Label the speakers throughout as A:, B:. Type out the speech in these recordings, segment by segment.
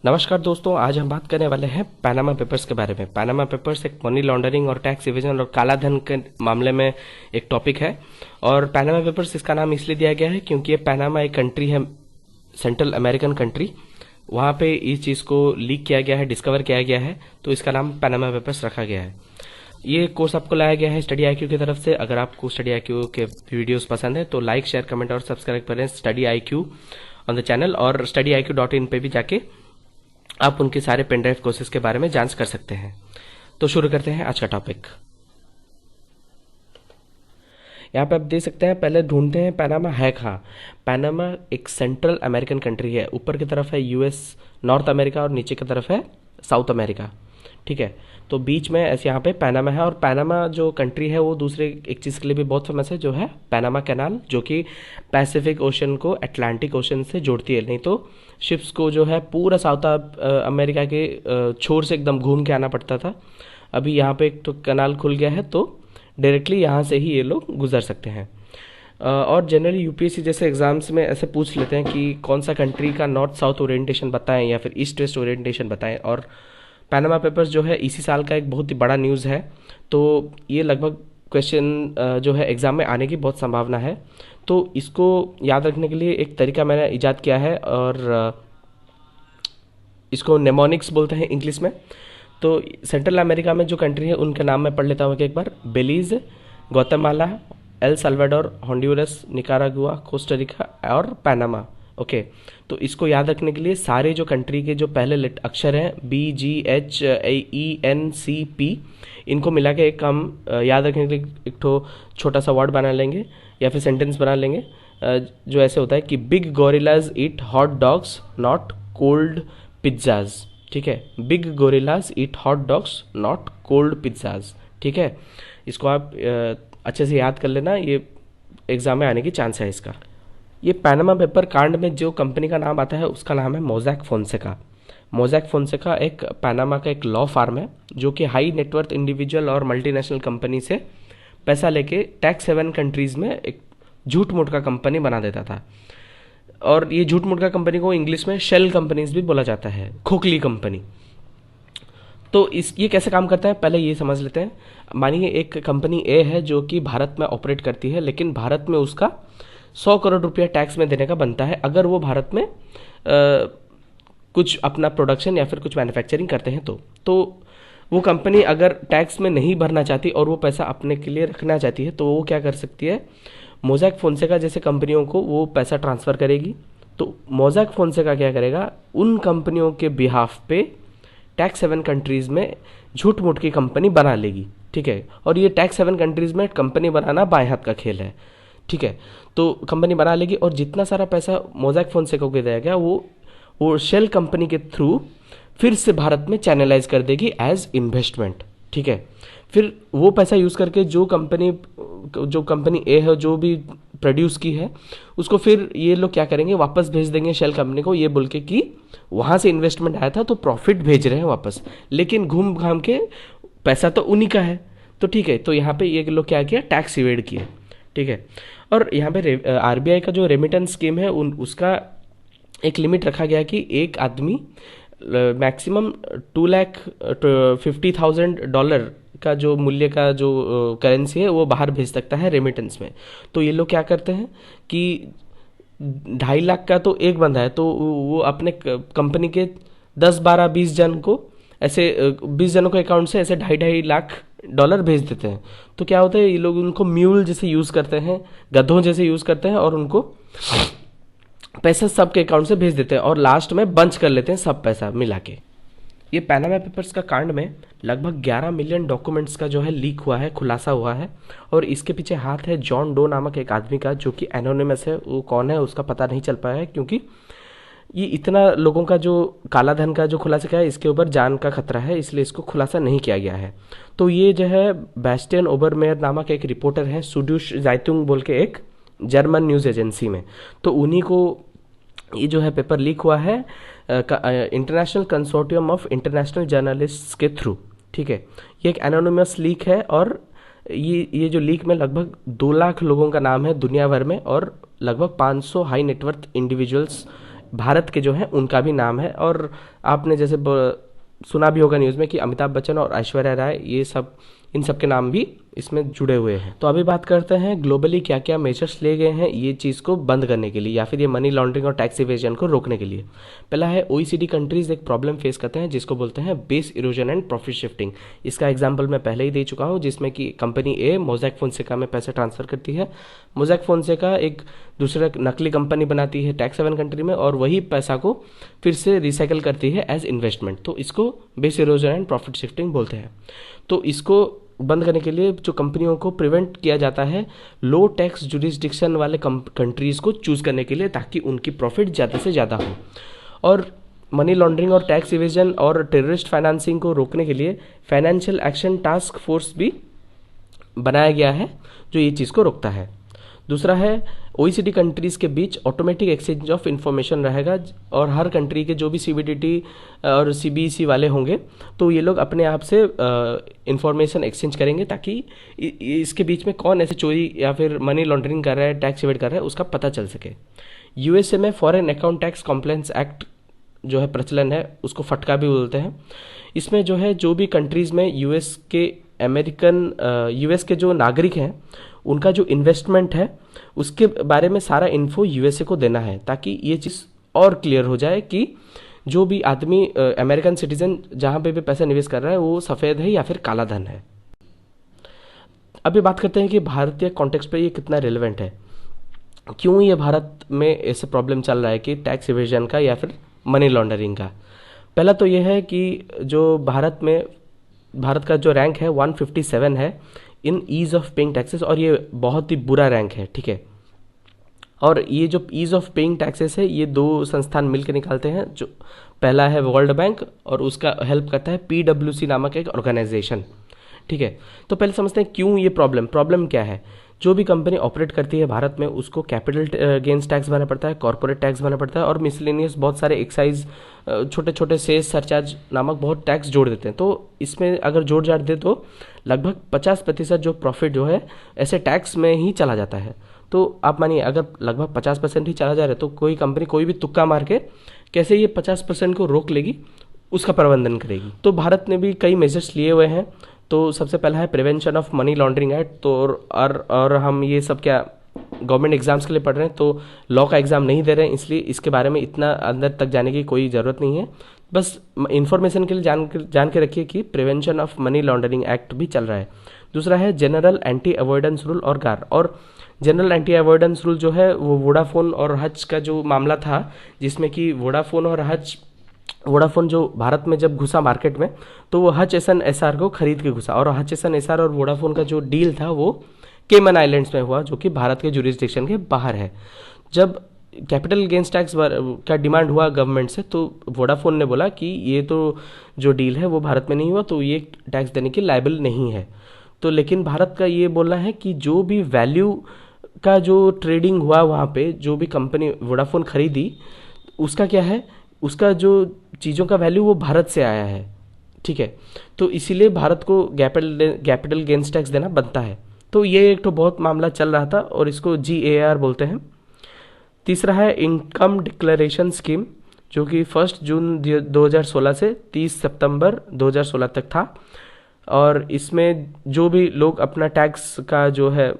A: नमस्कार दोस्तों, आज हम बात करने वाले हैं पैनामा पेपर्स के बारे में। पैनामा पेपर्स एक मनी लॉन्ड्रिंग और टैक्स इवेजन और काला धन के मामले में एक टॉपिक है। और पैनामा पेपर्स इसका नाम इसलिए दिया गया है क्योंकि ये पैनामा एक कंट्री है, सेंट्रल अमेरिकन कंट्री। वहाँ पे इस चीज़ को लीक किया गया है, डिस्कवर किया गया है, तो इसका नाम पैनामा पेपर्स रखा गया है। ये कोर्स आपको लाया गया है स्टडी आईक्यू की तरफ से। अगर आपको स्टडी आईक्यू के वीडियोस पसंद है तो लाइक, शेयर, कमेंट और सब्सक्राइब करें study IQ on the channel. और studyIQ.in पे भी जाके आप उनके सारे पेन ड्राइव कोर्सेज के बारे में जांच कर सकते हैं। तो शुरू करते हैं आज का टॉपिक। यहाँ पे आप देख सकते हैं, पहले ढूंढते हैं पैनामा है कहाँ। पैनामा एक सेंट्रल अमेरिकन कंट्री है। ऊपर की तरफ है यूएस, नॉर्थ अमेरिका, और नीचे की तरफ है साउथ अमेरिका। ठीक है, तो बीच में ऐसे यहाँ पे पैनामा है। और पैनामा जो कंट्री है वो दूसरे एक चीज़ के लिए भी बहुत फेमस है, जो है पैनामा कैनाल, जो कि पैसिफिक ओशन को अटलांटिक ओशन से जोड़ती है। नहीं तो शिप्स को जो है पूरा साउथ अमेरिका के छोर से एकदम घूम के आना पड़ता था। अभी यहाँ पे एक तो कैनाल खुल गया है, तो डायरेक्टली यहाँ से ही ये लोग गुजर सकते हैं। और जनरली यूपीएससी जैसे एग्जाम्स में ऐसे पूछ लेते हैं कि कौन सा कंट्री का नॉर्थ साउथ ओरिएंटेशन बताएं या फिर ईस्ट वेस्ट ओरिएंटेशन बताएं। और पैनामा पेपर्स जो है इसी साल का एक बहुत ही बड़ा न्यूज़ है, तो ये लगभग क्वेश्चन जो है एग्ज़ाम में आने की बहुत संभावना है। तो इसको याद रखने के लिए एक तरीका मैंने इजाद किया है, और इसको नेमोनिक्स बोलते हैं इंग्लिश में। तो सेंट्रल अमेरिका में जो कंट्री है उनके नाम मैं पढ़ लेता हूँ एक बार। Belize, Guatemala, El Salvador, Honduras, Nicaragua, Costa Rica और पैनामा। ओके, तो इसको याद रखने के लिए सारे जो कंट्री के जो पहले अक्षर हैं BGHENCP, इनको मिला के एक हम याद रखने के लिए एक ठो छोटा सा वर्ड बना लेंगे या फिर सेंटेंस बना लेंगे, जो ऐसे होता है कि big gorillas eat hot dogs not cold pizzas. ठीक है, big gorillas eat hot dogs not cold pizzas. ठीक है, इसको आप अच्छे से याद कर लेना, ये एग्जाम में आने की चांस है इसका। ये पैनामा पेपर कांड में जो कंपनी का नाम आता है उसका नाम है मोज़ैक फोंसेका। मोज़ैक फोंसेका एक पैनामा का एक लॉ फार्म है, जो कि हाई नेटवर्थ इंडिविजुअल और मल्टीनेशनल कंपनी से पैसा लेके टैक्स हेवन कंट्रीज़ में एक झूठ मूठ का कंपनी बना देता था। और ये झूठ मूठ का कंपनी को इंग्लिश में शेल कंपनीज भी बोला जाता है, खोखली कंपनी। तो ये कैसे काम करता है पहले ये समझ लेते हैं। मानिए एक कंपनी ए है जो कि भारत में ऑपरेट करती है, लेकिन भारत में उसका 100 करोड़ रुपया टैक्स में देने का बनता है अगर वो भारत में कुछ अपना प्रोडक्शन या फिर कुछ मैन्युफैक्चरिंग करते हैं। तो वो कंपनी अगर टैक्स में नहीं भरना चाहती और वो पैसा अपने के लिए रखना चाहती है, तो वो क्या कर सकती है, मोज़ैक फोंसेका जैसे कंपनियों को वो पैसा ट्रांसफ़र करेगी। तो मोज़ैक फोंसेका क्या करेगा, उन कंपनियों के बिहाफ पे टैक्स हेवन कंट्रीज़ में झूठ मूठ की कंपनी बना लेगी। ठीक है, और ये टैक्स हेवन कंट्रीज़ में कंपनी बनाना बाएं हाथ का खेल है। ठीक है, तो कंपनी बना लेगी और जितना सारा पैसा मोज़ैक फोंसेका को दिया गया वो शेल कंपनी के थ्रू फिर से भारत में चैनलाइज कर देगी एज इन्वेस्टमेंट। ठीक है, फिर वो पैसा यूज़ करके जो कंपनी ए है जो भी प्रोड्यूस की है उसको फिर ये लोग क्या करेंगे, वापस भेज देंगे शेल कंपनी को, ये बोल के कि वहाँ से इन्वेस्टमेंट आया था तो प्रॉफिट भेज रहे हैं वापस, लेकिन घूम घाम के पैसा तो उन्हीं का है। तो ठीक है, तो यहाँ पे ये लोग क्या किया, टैक्स इवेड किया। ठीक है, और यहाँ पे आरबीआई का जो रेमिटेंस स्कीम है उसका एक लिमिट रखा गया कि एक आदमी मैक्सिमम $250,000 का जो मूल्य का जो करेंसी है वो बाहर भेज सकता है रेमिटेंस में। तो ये लोग क्या करते हैं कि 2.5 लाख का तो एक बंदा है, तो वो अपने कंपनी के 10, 12, 20 जन को ऐसे 20 जनों के अकाउंट से ऐसे $2.5 लाख भेज देते हैं। तो क्या होता है, ये लोग उनको म्यूल जैसे यूज़ करते हैं, गधों जैसे यूज़ करते हैं, और उनको पैसा सबके अकाउंट से भेज देते हैं और लास्ट में बंच कर लेते हैं सब पैसा मिला के। ये पैनामा पेपर्स का कांड में लगभग 11 मिलियन डॉक्यूमेंट्स का जो है लीक हुआ है, खुलासा हुआ है। और इसके पीछे हाथ है जॉन डो नामक एक आदमी का, जो कि एनोनिमस है। वो कौन है उसका पता नहीं चल पाया है, क्योंकि ये इतना लोगों का जो काला धन का जो खुलासा किया है, इसके ऊपर जान का खतरा है, इसलिए इसको खुलासा नहीं किया गया है। तो ये जो है बैस्टियन ओबरमेयर नामक एक रिपोर्टर है, सुडुश जाइतुंग बोल के एक जर्मन न्यूज़ एजेंसी में, तो उन्हीं को ये जो है पेपर लीक हुआ है international consortium of international journalists के थ्रू। ठीक है, ये एक एनोनिमस लीक है, और ये जो लीक में लगभग 2 लाख लोगों का नाम है दुनिया भर में, और लगभग 500 हाई नेटवर्थ इंडिविजुअल्स भारत के जो हैं उनका भी नाम है। और आपने जैसे सुना भी होगा न्यूज़ में कि अमिताभ बच्चन और ऐश्वर्या राय, ये सब, इन सब के नाम भी इसमें जुड़े हुए हैं। तो अभी बात करते हैं ग्लोबली क्या क्या मेजर्स लिए गए हैं ये चीज़ को बंद करने के लिए या फिर ये मनी लॉन्ड्रिंग और टैक्स इवेजन को रोकने के लिए। पहला है, OECD कंट्रीज एक प्रॉब्लम फेस करते हैं जिसको बोलते हैं base erosion and profit shifting. इसका एग्जाम्पल मैं पहले ही दे चुका हूँ, जिसमें कि कंपनी ए मोज़ैक फोनसेका में पैसे ट्रांसफर करती है। मोज़ैक फोनसेका एक दूसरा नकली कंपनी बनाती है टैक्स हेवन कंट्री में और वही पैसा को फिर से रिसाइकल करती है एज इन्वेस्टमेंट। तो इसको base erosion and profit shifting बोलते हैं। तो इसको बंद करने के लिए जो कंपनियों को प्रिवेंट किया जाता है लो टैक्स जुरिस्डिक्शन वाले कंट्रीज को चूज करने के लिए, ताकि उनकी प्रॉफिट ज़्यादा से ज़्यादा हो। और मनी लॉन्ड्रिंग और टैक्स इवेजन और टेररिस्ट फाइनेंसिंग को रोकने के लिए फाइनेंशियल एक्शन टास्क फोर्स भी बनाया गया है जो ये चीज़ को रोकता है। दूसरा है, OECD कंट्रीज़ के बीच ऑटोमेटिक एक्सचेंज ऑफ इन्फॉर्मेशन रहेगा और हर कंट्री के जो भी CBDT और CBEC वाले होंगे तो ये लोग अपने आप से इन्फॉर्मेशन एक्सचेंज करेंगे, ताकि इसके बीच में कौन ऐसे चोरी या फिर मनी लॉन्ड्रिंग कर रहा है, टैक्स इवेड कर रहा है, उसका पता चल सके। USA में foreign account tax compliance act जो है प्रचलन है, उसको फटका भी बोलते हैं। इसमें जो है जो भी कंट्रीज़ में US के जो नागरिक हैं उनका जो इन्वेस्टमेंट है उसके बारे में सारा इन्फो USA को देना है, ताकि ये चीज़ और क्लियर हो जाए कि जो भी आदमी अमेरिकन सिटीजन जहाँ पे भी पैसा निवेश कर रहा है वो सफ़ेद है या फिर काला धन है। अभी बात करते हैं कि भारतीय कॉन्टेक्स्ट पे ये कितना रिलेवेंट है, क्यों ये भारत में ऐसे प्रॉब्लम चल रहा है कि टैक्स इवेजन का या फिर मनी लॉन्ड्रिंग का। पहला तो ये है कि जो भारत का जो रैंक है 157 है इन ईज़ ऑफ पेइंग टैक्सेस, और ये बहुत ही बुरा रैंक है, ठीक है। और ये जो ईज़ ऑफ पेइंग टैक्सेस है ये दो संस्थान मिलकर निकालते हैं, जो पहला है वर्ल्ड बैंक और उसका हेल्प करता है PwC नामक एक ऑर्गेनाइजेशन, ठीक है। तो पहले समझते हैं क्यों ये प्रॉब्लम क्या है। जो भी कंपनी ऑपरेट करती है भारत में उसको कैपिटल गेन्स टैक्स भरना पड़ता है, कॉर्पोरेट टैक्स भरना पड़ता है और मिसलेनियस बहुत सारे एक्साइज, छोटे छोटे सेस सरचार्ज नामक बहुत टैक्स जोड़ देते हैं। तो इसमें अगर जोड़ जाड़ दे तो लगभग 50% जो प्रॉफिट जो है ऐसे टैक्स में ही चला जाता है। तो आप मानिए अगर लगभग 50% ही चला जा रहा है तो कोई कंपनी कोई भी तुक्का मार के कैसे ये 50% को रोक लेगी, उसका प्रबंधन करेगी। तो भारत ने भी कई मेजर्स लिए हुए हैं। तो सबसे पहला है prevention of money laundering act. तो और हम ये सब क्या गवर्नमेंट एग्जाम्स के लिए पढ़ रहे हैं तो लॉ का एग्ज़ाम नहीं दे रहे हैं, इसलिए इसके बारे में इतना अंदर तक जाने की कोई ज़रूरत नहीं है। बस इन्फॉर्मेशन के लिए जान के रखिए कि prevention of money laundering act भी चल रहा है। दूसरा है जनरल एंटी अवॉइडेंस रूल और गार। और जनरल एंटी अवॉइडेंस रूल जो है वो वोडाफोन और हच का जो मामला था, जिसमें कि वोडाफोन जो भारत में जब घुसा मार्केट में तो वो HSN-SR को खरीद के घुसा, और HSN-SR और वोडाफोन का जो डील था वो केमन आइलैंड्स में हुआ, जो कि भारत के जुरिस्डिक्शन के बाहर है। जब कैपिटल गेन्स टैक्स का डिमांड हुआ गवर्नमेंट से तो वोडाफोन ने बोला कि ये तो जो डील है वो भारत में नहीं हुआ, तो ये टैक्स देने की लायबल नहीं है। तो लेकिन भारत का ये बोलना है कि जो भी वैल्यू का जो ट्रेडिंग हुआ वहाँ पे, जो भी कंपनी वोडाफोन खरीदी उसका क्या है, उसका जो चीज़ों का वैल्यू वो भारत से आया है, ठीक है। तो इसीलिए भारत को कैपिटल गेन्स टैक्स देना बनता है। तो ये एक तो बहुत मामला चल रहा था और इसको GAR बोलते हैं। तीसरा है इनकम डिक्लेरेशन स्कीम, जो कि 1 जून 2016 से 30 सितंबर 2016 तक था। और इसमें जो भी लोग अपना टैक्स का जो है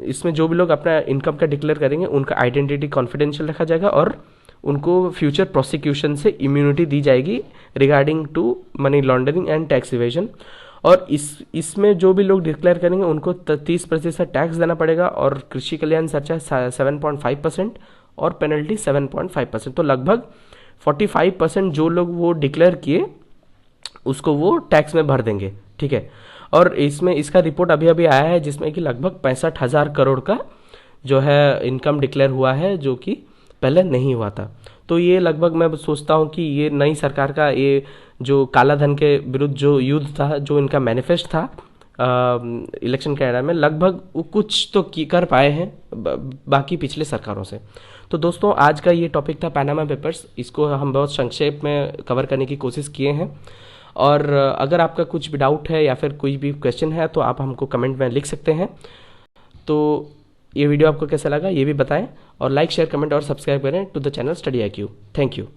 A: इसमें जो भी लोग अपना इनकम का डिक्लेयर करेंगे उनका आइडेंटिटी कॉन्फिडेंशियल रखा जाएगा और उनको फ्यूचर प्रोसिक्यूशन से इम्यूनिटी दी जाएगी regarding to money laundering and tax evasion. और इसमें जो भी लोग डिक्लेयर करेंगे उनको 30% टैक्स देना पड़ेगा और कृषि कल्याण सरचार्ज 7.5% और पेनल्टी 7.5%। तो लगभग 45% जो लोग वो डिक्लेयर किए उसको वो टैक्स में भर देंगे, ठीक है। और इसमें इसका रिपोर्ट अभी अभी आया है जिसमें कि लगभग 65,000 करोड़ का जो है इनकम डिक्लेयर हुआ है, जो कि पहले नहीं हुआ था। तो ये लगभग मैं सोचता हूँ कि ये नई सरकार का ये जो काला धन के विरुद्ध जो युद्ध था, जो इनका मैनिफेस्ट था इलेक्शन के एरा में, लगभग वो कुछ तो कर पाए हैं बाकी पिछले सरकारों से। तो दोस्तों आज का ये टॉपिक था पैनामा पेपर्स। इसको हम बहुत संक्षेप में कवर करने की कोशिश किए हैं। और अगर आपका कुछ भी डाउट है या फिर कोई भी क्वेश्चन है तो आप हमको कमेंट में लिख सकते हैं। तो ये वीडियो आपको कैसा लगा ये भी बताएं और लाइक शेयर कमेंट और सब्सक्राइब करें to the channel study IQ। Thank you.